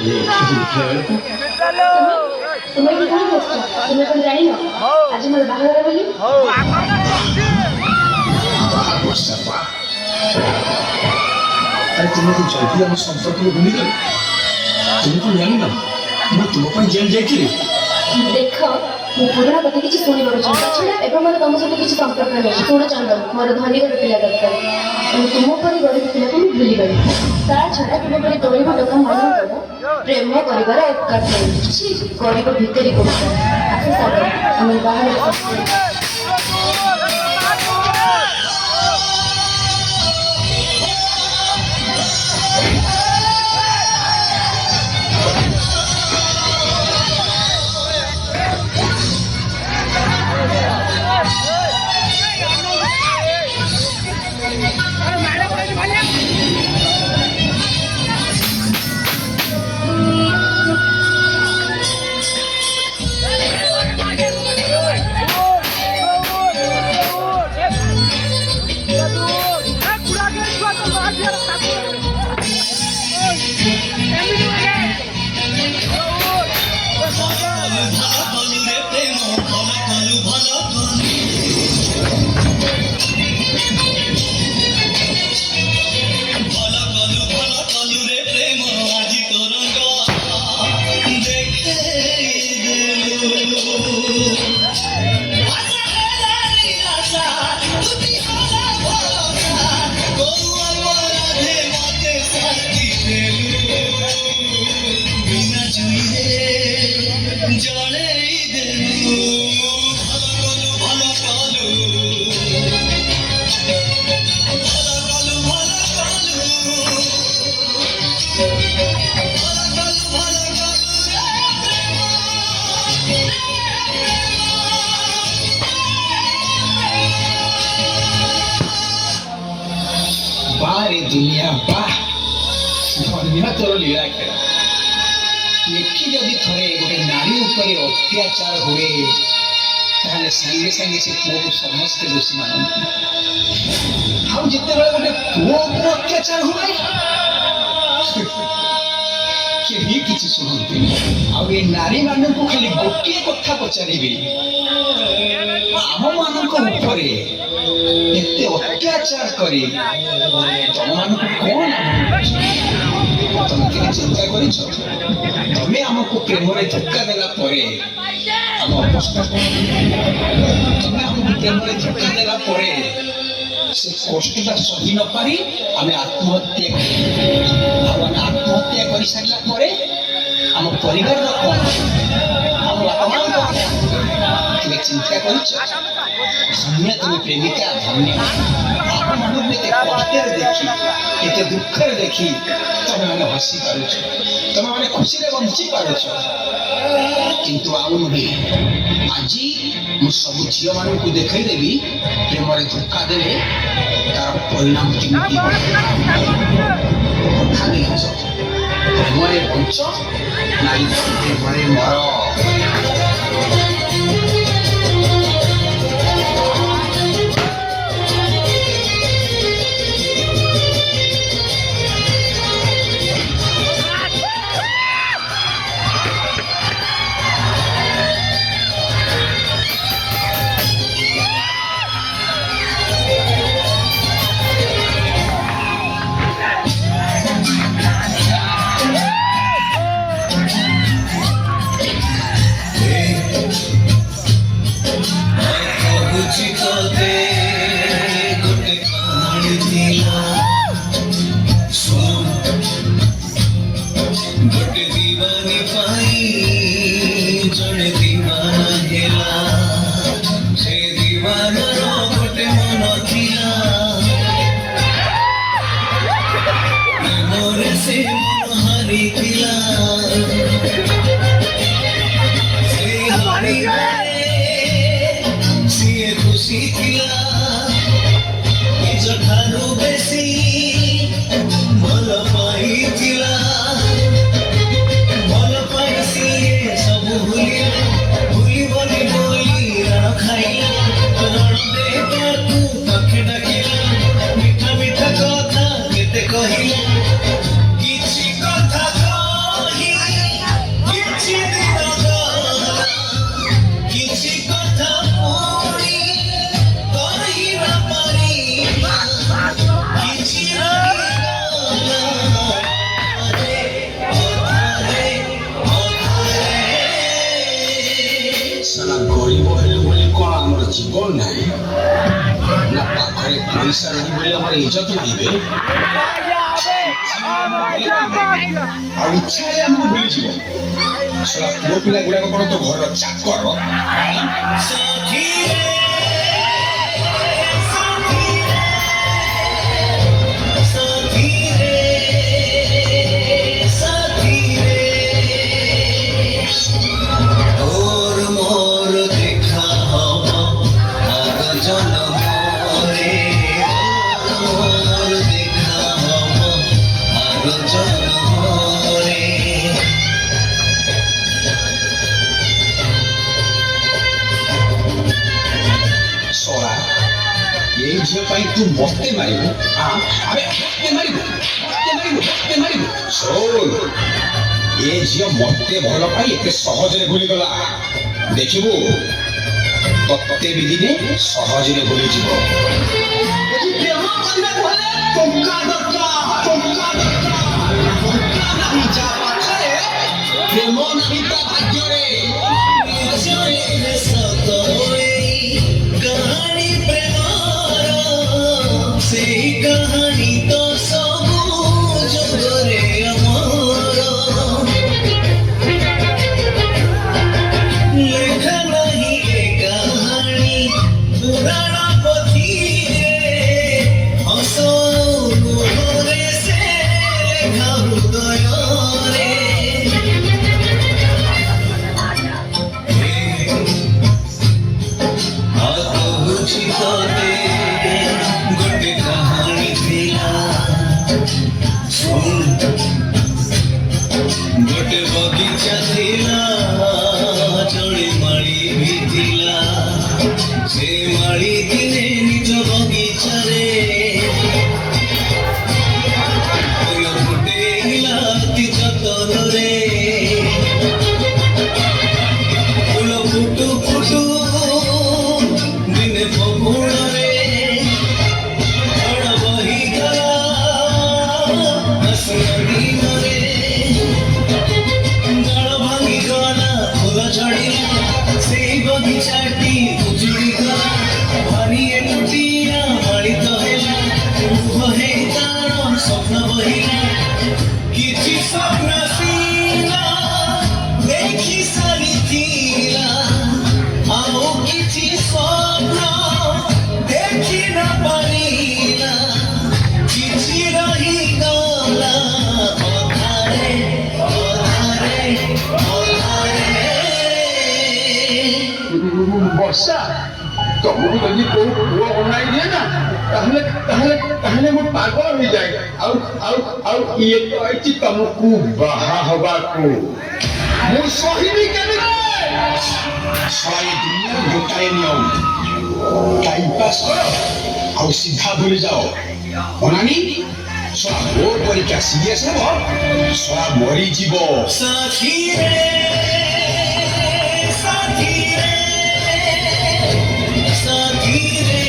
তুমি কি করি বসছো? তুমি কোন জানি না আজ আমার বাহার বলি আরে তুমি তো জয়পুর আমার সম্পর্ক ভুলি গেল। তুমি তো জানি না ମୁଁ ତୁମ ପାଇଁ ଜେଲ୍ ଯାଇଥିଲି। ଦେଖ ମୁଁ ପୁରୁଣା କଥା କିଛି ଶୁଣିବାକୁ ଚାହୁଁଛି ଛଡ଼ା ଏବେ ମୋର ତମ ସହିତ କିଛି ସମ୍ପର୍କ ନାହିଁ। ଶୁଣ ଚନ୍ଦନ ମୋର ଧନୀ ଘର ପିଲା ଦରକାର ଏବଂ ତୁମ ପରି ଗରିବ ପିଲାକୁ ମୁଁ ଭୁଲିଗଲି। ତା ଛଡ଼ା ତୁମ ପରି ଗରିବ ଲୋକମାନଙ୍କର ପ୍ରେମ କରିବାର ଏକାନ୍ତ କିଛି ଗରିବ ଭିତରେ କରୁଛ ଆସ ସାର ଆମେ ବାହାରେ बारे दुनिया बाह धन्य तोर लीला खेला देखी जदि थरे गोटे नारी उपरे अत्याचार हुए ताहले संगे संगे से पुओ समस्ते दोषी मानती आउ जिते बेले गोटे पुओ उपर अत्याचार हुए केही किछि सुनते आउ ए नारी मानन को खाली गोटे कथा पचारिबे आम मानक उपरे एते अत्याचार करे तुम मानक कौन तुम के चिंता करिछ तुमे हमको प्रेम रे धक्का देला परे हम अवस्था तुमे हमको प्रेम रे धक्का देला परे से कष्टटा सही न पारी हमें आत्महत्या हम आत्महत्या करि सारला परे हम परिवार रो कोन हम अपमान तुमे चिंता करिछ धन्य तुम प्रेमिका धन्य आप मानव में कष्टर देखी एते दुखर देखी तुम मैंने हसी पारुछ तुम मैंने खुशी रे बंची पारुछ किंतु आउ नुहे आज मु सब झियो मानन को देखाई देबी प्रेम रे धोखा देले तार परिणाम केमती कथा नहीं हस प्रेम रे बंच नाई प्रेम रे मर Kichi kotha kahi ଜଙ୍ଗଲ ନାହିଁ ନା ପାଖରେ ପଇସା ନାହିଁ ବୋଲି ଆମର ଇଜ୍ଜତ ମାରିବେ ଆଉ ଇଚ୍ଛାରେ ଆମକୁ ଭୁଲିଯିବ ଶଳା ପୁଅ ପିଲା ଗୁଡାକ କଣ ତ ଘରର ଚାକର ଝିଅ ପାଇଁ ତୁ ମତେ ମାରିବୁ ଆରେ ମତେ ମାରିବୁ ଶୁଣ ଏ ଝିଅ ମତେ ଭଲ ପାଇ ଏତେ ସହଜରେ ଭୁଲିଗଲା ଦେଖିବୁ ତତେ ବି ଦିନେ ସହଜରେ ଭୁଲିଯିବ ପ୍ରେମ କରିବାକୁ ହେଲେ ଟଙ୍କା ଦରକାର ନାହିଁ ଯା ପାଖରେ ପ୍ରେମ ନାହିଁ ତା ଭାଗ୍ୟରେ कहानी तो सबू जगरे अमर लेखा नहीं ए कहानी पुराना पथी हंस मोहरे से लेखा हृदय रे गोटे बगीचा थिला चढ़ी माड़ी भी थिला से माड़ी दिने निज बगीचा रे फूल फुटेला अति जतन रे फूल फुटू फुटू दिने फगुण रे बगीचाटी उजुड़ी गला भारी टुटिया माड़ी तो हेला हे तार स्वप्न बहिला किछि स्वप्न सीला देखी सारी थीला आओ किछि स्वप्न देखी न पारिला किछि रही गला अधारे अधारे अधारे ବର୍ଷା ତମକୁ ଯଦି କୋଉ ପୁଅ ବନାଇ ଦିଏ ନା ତାହେଲେ ମୁଁ ପାଗଳ ହେଇଯାଏ ଆଉ ଆଉ ଆଉ ଇଏ ତ ଆଇଛି ତମକୁ ବାହା ହବାକୁ ମୁଁ ସହିବି କେମିତି ଶଳା ଦୁନିଆର ଗୋଟାଏ ନିୟମ ଟାଇମ ପାସ୍ କର ଆଉ ସିଧା ଭୁଲି ଯାଅ ଅନାନି ଶଳା ମୋ ପରୀକ୍ଷା ସିରିୟସ୍ ହେବ ଶଳା ମରିଯିବ साथी रे साथी रे साथी रे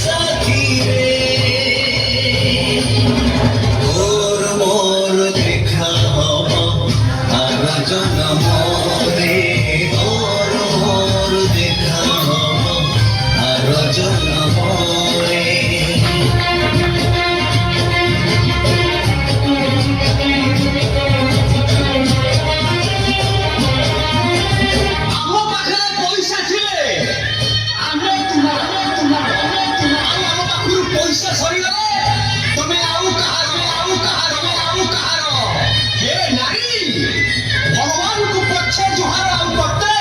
साथी रे और मोर देखा आर जन्म रे और मोर देखा आर जन्म रे ପଇସା ସରିଗଲେ ତମେ ଆଉ କାହାର ହେ ନାରୀ ଭଗବାନଙ୍କୁ ପଛେ ଜୁହାର ଆଉ ତତେ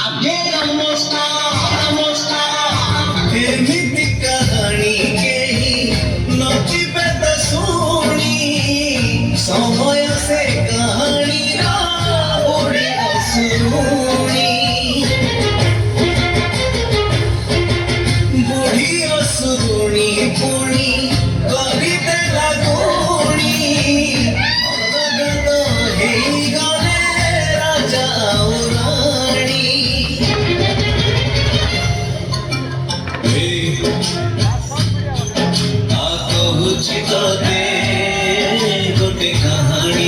ଆଗେ ନମସ୍କାର एमिति कहानी केही नचिबे त सुनी समय से कहानी उड़े असुनी बुढ़ी असुनी पुणी करी देला गुणी अनगत हेई गले राजा और रानी गोटे कहानी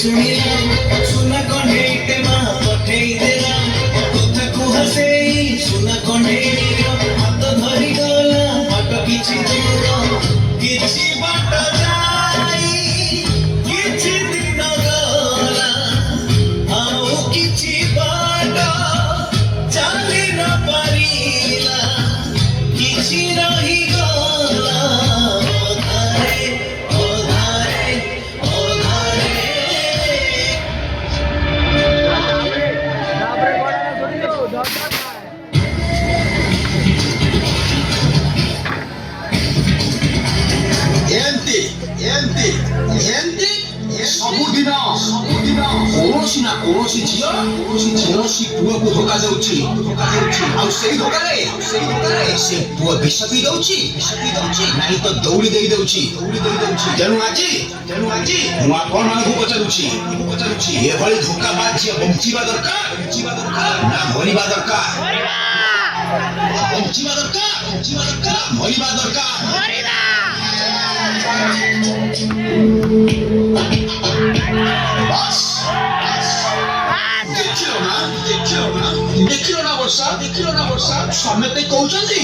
ଶୁଣିଲା ସୁନା କଣ୍ଢେଇଟେ ମା ପଠେଇ ଦେଲା କଥାକୁ ହସେଇ ସୁନା କଣ୍ଢେଇର ହାତ ଧରି ଗଲା ବାଟ କିଛି ଦୂର କିଛି ବାଟ ଯାଇ କିଛି ଦିନ ଗଲା ଆଉ କିଛି ବାଟ ଚାଲି ନ ପାରିଲା କିଛି ରହିଗଲା ଅଧାରେ ଅଧାରେ ଅଧାରେ ଏମିତି ଏମିତି ଏମିତି ସବୁଦିନ କୌଣସି ନା କୌଣସି ଝିଅ କୌଣସି ପୁଅକୁ ଧୋକା ଦେଉଛି ଆଉ ସେଇ ଧୋକାରେ ସେ ପୁଅ ବିଷ ପିଇ ଦଉଛି ନାଇଁ ତ ଦୌଡ଼ି ଦେଇ ଦଉଛି ତେଣୁ ଆଜି ମୁଁ ଆପଣମାନଙ୍କୁ ପଚାରୁଛି ଏଭଳି ଧୋକାବାଜ ଝିଅ ବଞ୍ଚିବା ଦରକାର ନା ମରିବା ଦରକାର ବଞ୍ଚିବା ଦରକାର ନା ମରିବା ଦରକାର ବାସ୍ ଦେଖିଲ ନା ବର୍ଷା ସମସ୍ତେ କହୁଛନ୍ତି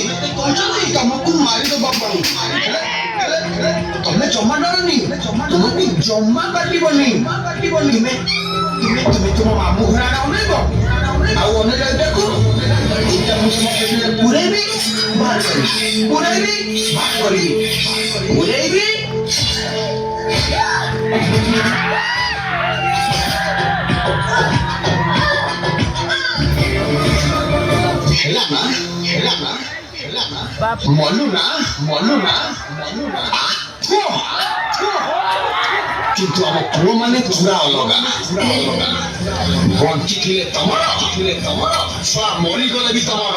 ତମକୁ ମାରିଦେବା ପାଇଁ ତମେ ଜମା ଡରନି ତୁମକୁ ଜମା କାଟିବନି ତୁମେ ତୁମ ମାମୁଁ ଘର ଆଡ଼େ ଅନେଇବ ଆଉ ଅନେଇଲେ ଦେଖୁ ପୁରେଇବି ବାହାର କରିବି ପୁରେଇବି ହେଲା ନା ମନୁ ନା କିନ୍ତୁ ଆମ ପୁଅ ମାନେ ପୁରା ଅଲଗା ବଞ୍ଚିଥିଲେ ତମର ଛୁଆ ମରିଗଲେ ବି ତମର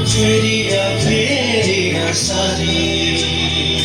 Feria, feria, sari.